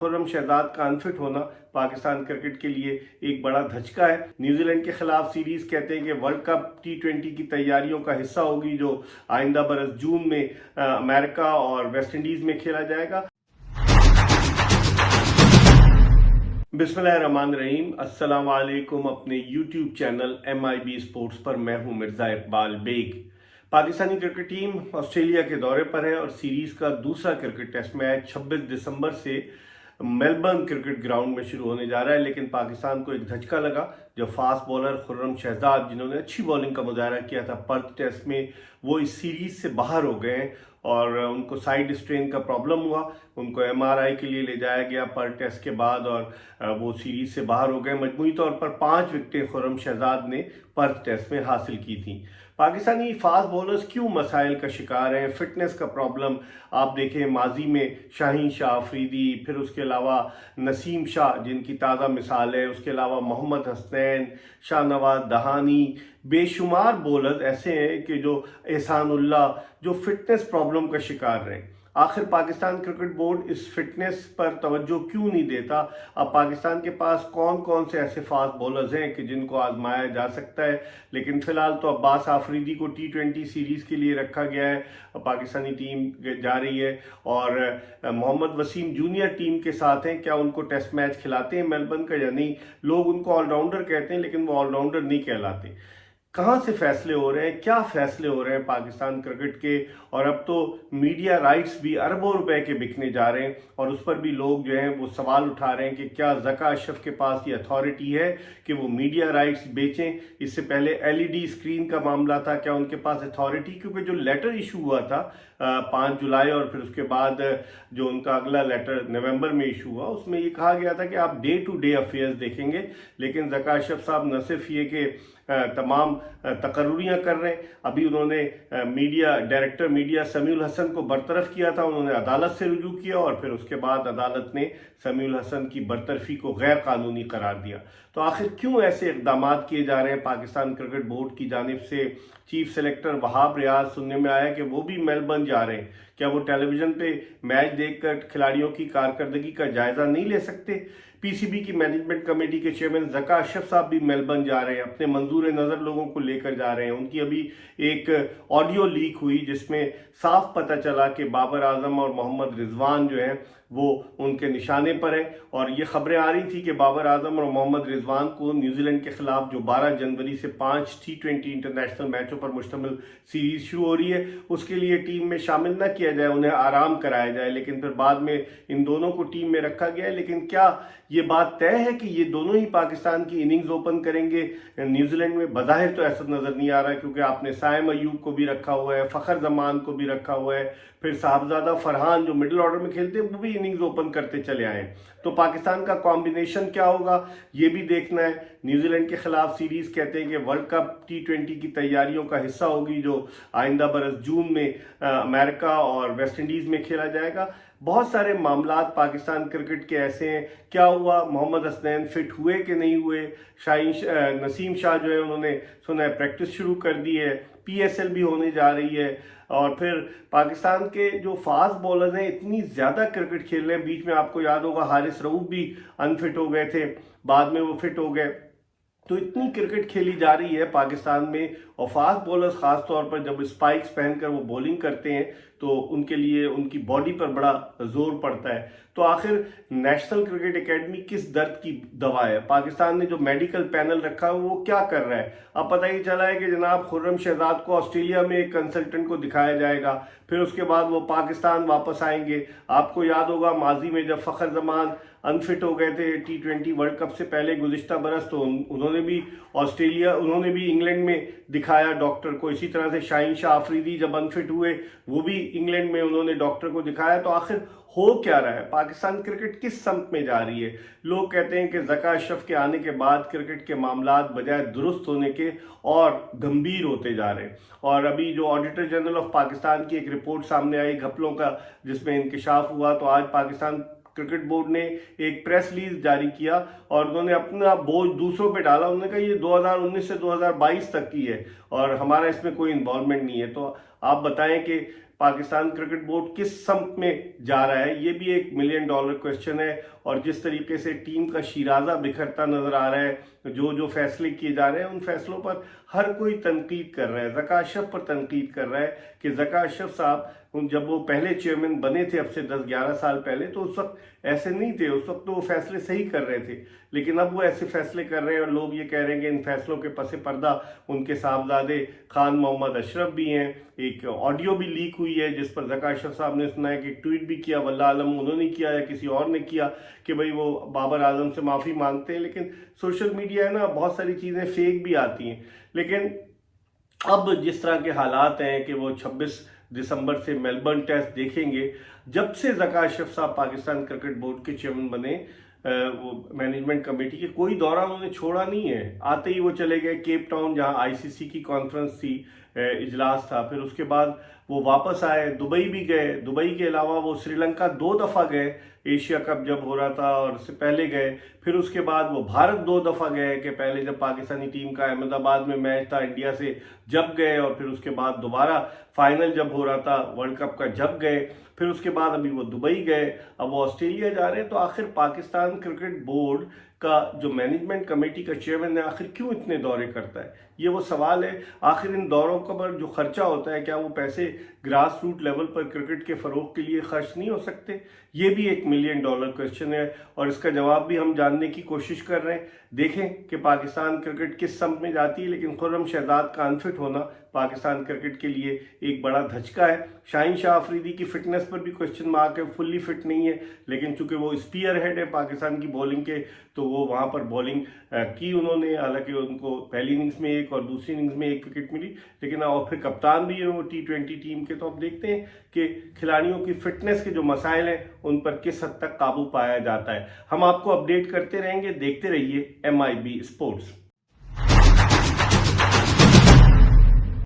खुर्रम शहजाद का अनफिट होना पाकिस्तान क्रिकेट के लिए एक बड़ा धचका है। न्यूजीलैंड के खिलाफ सीरीज कहते हैं कि वर्ल्ड कप T20 की तैयारियों का हिस्सा होगी, जो आइंदा बरस जून में अमेरिका और वेस्ट इंडीज में खेला जाएगा। बिस्मिल्लाहिर्रहमानिर्रहीम, अस्सलाम वालेकुम। अपने YouTube चैनल MIB स्पोर्ट्स पर मैं हूं Mirza Iqbal Baig. Pakistani cricket team Australia के दौरे पर है और सीरीज का दूसरा क्रिकेट टेस्ट मैच 26 दिसंबर से मेलबर्न क्रिकेट ग्राउंड में शुरू होने जा रहा है। लेकिन पाकिस्तान को एक धचका लगा जब फास्ट बॉलर खुर्रम शहजाद, जिन्होंने अच्छी बॉलिंग का मुजाहरा किया था पर्थ टेस्ट में, वो इस सीरीज से बाहर हो गए हैं और उनको साइड स्ट्रेन का प्रॉब्लम हुआ। उनको MRI के लिए ले जाया गया पर्थ टेस्ट के बाद और वो सीरीज से बाहर हो गए। मजमूई तौर पर 5 विकेटें खुर्रम शहजाद ने पर्थ टेस्ट में हासिल की थी। पाकिस्तानी फास्ट बॉलर्स क्यों मसाइल का शिकार हैं? फिटनेस का प्रॉब्लम आप देखें, माजी में शाहीन शाह अफरीदी, फिर उसके अलावा नसीम शाह जिनकी ताज़ा मिसाल है, उसके अलावा मोहम्मद हसनैन, शाहनवाज दहानी, बेशुमार बॉलर्स ऐसे हैं कि जो एहसानुल्लाह, जो फिटनेस प्रॉब्लम का शिकार रहे। आखिर पाकिस्तान क्रिकेट बोर्ड इस फिटनेस पर तवज्जो क्यों नहीं देता? अब पाकिस्तान के पास कौन कौन से ऐसे फास्ट बॉलर्स हैं कि जिनको आजमाया जा सकता है, लेकिन फिलहाल तो अब्बास आफरीदी को T20 सीरीज के लिए रखा गया है। पाकिस्तानी टीम जा रही है और मोहम्मद वसीम जूनियर टीम के साथ हैं। क्या उनको टेस्ट मैच खिलाते हैं मेलबर्न का या नहीं? लोग उनको ऑलराउंडर कहते हैं, लेकिन वो ऑलराउंडर नहीं कहलाते। कहाँ से फैसले हो रहे हैं, क्या फैसले हो रहे हैं पाकिस्तान क्रिकेट के? और अब तो मीडिया राइट्स भी अरबों रुपए के बिकने जा रहे हैं और उस पर भी लोग जो हैं वो सवाल उठा रहे हैं कि क्या ज़का अशरफ के पास ये अथॉरिटी है कि वो मीडिया राइट्स बेचें? इससे पहले LED स्क्रीन का मामला था, क्या उनके पास अथॉरिटी? क्योंकि जो लेटर इशू हुआ था 5 जुलाई और फिर उसके बाद जो उनका अगला लेटर नवंबर में इशू हुआ, उसमें ये कहा गया था कि आप डे टू डे अफेयर्स देखेंगे। लेकिन ज़का अशरफ साहब न सिर्फ ये कि तमाम तकर्रुरियाँ कर रहे हैं, अभी उन्होंने डायरेक्टर मीडिया समीउल हसन को बरतरफ किया था। उन्होंने अदालत से रुजू किया और फिर उसके बाद अदालत ने समीउल हसन की बरतरफी को गैर कानूनी करार दिया। तो आखिर क्यों ऐसे इकदाम किए जा रहे हैं पाकिस्तान क्रिकेट बोर्ड की जानिब से? चीफ सेलेक्टर वहाब रियाज, सुनने में आया कि वो भी मेलबर्न जा रहे हैं। क्या वो टेलीविजन पे मैच देखकर खिलाड़ियों की कारकर्दगी का जायजा नहीं ले सकते? PCB की मैनेजमेंट कमेटी के चेयरमैन ज़का अशरफ साहब भी मेलबर्न जा रहे हैं, अपने मंजूर नज़र लोगों को लेकर जा रहे हैं। उनकी अभी एक ऑडियो लीक हुई जिसमें साफ पता चला कि बाबर आजम और मोहम्मद रिजवान जो हैं वो उनके निशाने पर हैं। और ये खबरें आ रही थी कि बाबर आजम और मोहम्मद रिजवान को न्यूजीलैंड के खिलाफ जो 12 जनवरी से 5 T20 इंटरनेशनल मैचों पर मुश्तमिल सीरीज शुरू हो रही है, उसके लिए टीम में शामिल न किया जाए, उन्हें आराम कराया जाए। लेकिन फिर बाद में इन दोनों को टीम में रखा गया है। लेकिन क्या ये बात तय है कि ये दोनों ही पाकिस्तान की इनिंग्स ओपन करेंगे न्यूजीलैंड में? बज़ाहिर तो ऐसा नजर नहीं आ रहा, क्योंकि आपने साइम अयूब को भी रखा हुआ है, फखर जमान को भी रखा हुआ है, फिर साहबजादा फरहान जो मिडिल ऑर्डर में खेलते हैं वो भी इनिंग्स ओपन करते चले आए। तो पाकिस्तान का कॉम्बिनेशन क्या होगा ये भी देखना है। न्यूजीलैंड के खिलाफ सीरीज कहते हैं कि वर्ल्ड कप T20 की तैयारियों का हिस्सा होगी, जो आइंदा बरस जून में अमेरिका और वेस्ट इंडीज में खेला जाएगा। बहुत सारे मामलात पाकिस्तान क्रिकेट के ऐसे हैं। क्या हुआ, मोहम्मद हसनैन फिट हुए कि नहीं हुए? नसीम शाह जो है उन्होंने सुना है प्रैक्टिस शुरू कर दी है, PSL भी होने जा रही है। और फिर पाकिस्तान के जो फास्ट बॉलर्स हैं इतनी ज़्यादा क्रिकेट खेल रहे हैं। बीच में आपको याद होगा हारिस रऊफ भी अनफिट हो गए थे, बाद में वो फिट हो गए। तो इतनी क्रिकेट खेली जा रही है पाकिस्तान में, और फास्ट बॉलर्स खास तौर पर जब स्पाइक्स पहनकर वो बॉलिंग करते हैं तो उनके लिए उनकी बॉडी पर बड़ा जोर पड़ता है। तो आखिर नेशनल क्रिकेट एकेडमी किस दर्द की दवा है? पाकिस्तान ने जो मेडिकल पैनल रखा है वो क्या कर रहा है? अब पता ही चला है कि जनाब खुर्रम शहजाद को ऑस्ट्रेलिया में एक कंसल्टेंट को दिखाया जाएगा, फिर उसके बाद वो पाकिस्तान वापस आएंगे। आपको याद होगा माजी में जब फखर जमान अनफिट हो गए थे T20 वर्ल्ड कप से पहले गुज़िश्ता बरस, तो उन्होंने भी इंग्लैंड में दिखाया डॉक्टर को। इसी तरह से शाहीन शाह अफरीदी जब अनफिट हुए वो भी इंग्लैंड में उन्होंने डॉक्टर को दिखाया। तो आखिर हो क्या रहा है? पाकिस्तान क्रिकेट किस समत में जा रही है? लोग कहते हैं कि ज़का अशरफ के आने के बाद क्रिकेट के मामलात बजाय दुरुस्त होने के और गंभीर होते जा रहे हैं। और अभी जो ऑडिटर जनरल ऑफ पाकिस्तान की एक रिपोर्ट सामने आई घपलों का, जिसमें इंकशाफ हुआ, तो आज पाकिस्तान کرکٹ بورڈ نے ایک پریس ریلیز جاری کیا اور انہوں نے اپنا بوجھ دوسروں پہ ڈالا. انہوں نے کہا یہ 2019 سے 2022 تک کی ہے اور ہمارا اس میں کوئی انوالومنٹ نہیں ہے. تو آپ بتائیں کہ پاکستان کرکٹ بورڈ کس سمت میں جا رہا ہے؟ یہ بھی ایک $1 ملین کویسچن ہے. اور جس طریقے سے ٹیم کا شیرازہ بکھرتا نظر آ رہا ہے، جو فیصلے کیے جا رہے ہیں ان فیصلوں پر ہر کوئی تنقید کر رہا ہے. زکا اشرف پر تنقید کر رہا ہے کہ زکا اشرف صاحب جب وہ پہلے چیئرمین بنے تھے اب سے 10-11 سال پہلے تو اس وقت ایسے نہیں تھے، اس وقت تو وہ فیصلے صحیح کر رہے تھے، لیکن اب وہ ایسے فیصلے کر رہے ہیں اور لوگ یہ کہہ رہے ہیں کہ ان فیصلوں کے پس پردہ ان کے صاحبزادے خان محمد اشرف بھی ہیں. ایک آڈیو بھی لیک ہوئی ہے جس پر زکا اشرف صاحب نے سنا ہے کہ ایک ٹویٹ بھی کیا، واللہ عالم انہوں نے کیا یا کسی اور نے کیا، کہ بھئی وہ بابر اعظم سے معافی مانگتے ہیں. لیکن سوشل میڈیا ہے نا، بہت ساری چیزیں فیک بھی آتی ہیں. لیکن اب جس طرح کے حالات ہیں کہ وہ 26 دسمبر سے میلبرن ٹیسٹ دیکھیں گے. جب سے زکا اشرف صاحب پاکستان کرکٹ بورڈ کے چیئرمین بنے، وہ مینجمنٹ کمیٹی کے کوئی دورہ انہوں نے چھوڑا نہیں ہے. آتے ہی وہ چلے گئے کیپ ٹاؤن جہاں ICC کی کانفرنس تھی، اجلاس تھا. پھر اس کے بعد وہ واپس آئے، دبئی بھی گئے. دبئی کے علاوہ وہ سری لنکا 2 دفعہ گئے، ایشیا کپ جب ہو رہا تھا اور اس سے پہلے گئے. پھر اس کے بعد وہ بھارت 2 دفعہ گئے، کہ پہلے جب پاکستانی ٹیم کا احمد آباد میں میچ تھا انڈیا سے جب گئے، اور پھر اس کے بعد دوبارہ فائنل جب ہو رہا تھا ورلڈ کپ کا جب گئے. پھر اس کے بعد ابھی وہ دبئی گئے، اب وہ آسٹریلیا جا رہے ہیں. تو آخر پاکستان کرکٹ بورڈ کا جو مینجمنٹ کمیٹی کا چیئرمین ہے آخر کیوں اتنے دورے کرتا ہے؟ یہ وہ سوال ہے. آخر ان دوروں پر جو خرچہ ہوتا ہے کیا وہ پیسے گراس روٹ لیول پر کرکٹ کے فروغ کے لیے خرچ نہیں ہو سکتے؟ یہ بھی ایک $1 ملین کویسچن ہے اور اس کا جواب بھی ہم جاننے کی کوشش کر رہے ہیں. دیکھیں کہ پاکستان کرکٹ کس سمت میں جاتی ہے. لیکن خرم شہزاد کا انفٹ ہونا پاکستان کرکٹ کے لیے ایک بڑا دھچکا ہے. شاہین شاہ آفریدی کی فٹنس پر بھی کویسچن مارک ہے، فلی فٹ نہیں ہے، لیکن چونکہ وہ اسپیئر ہیڈ ہے پاکستان کی بولنگ کے تو وہ وہاں پر بولنگ کی انہوں نے. حالانکہ ان کو پہلی اننگز میں 1 اور دوسری اننگز میں 1 وکٹ ملی، لیکن اور پھر کپتان بھی ہے وہ T20 ٹیم کے. تو اب دیکھتے ہیں کہ کھلاڑیوں کی فٹنس کے جو مسائل ہیں ان پر کس حد تک قابو پایا جاتا ہے. ہم آپ کو اپڈیٹ کرتے رہیں گے. دیکھتے رہیے MIB اسپورٹس.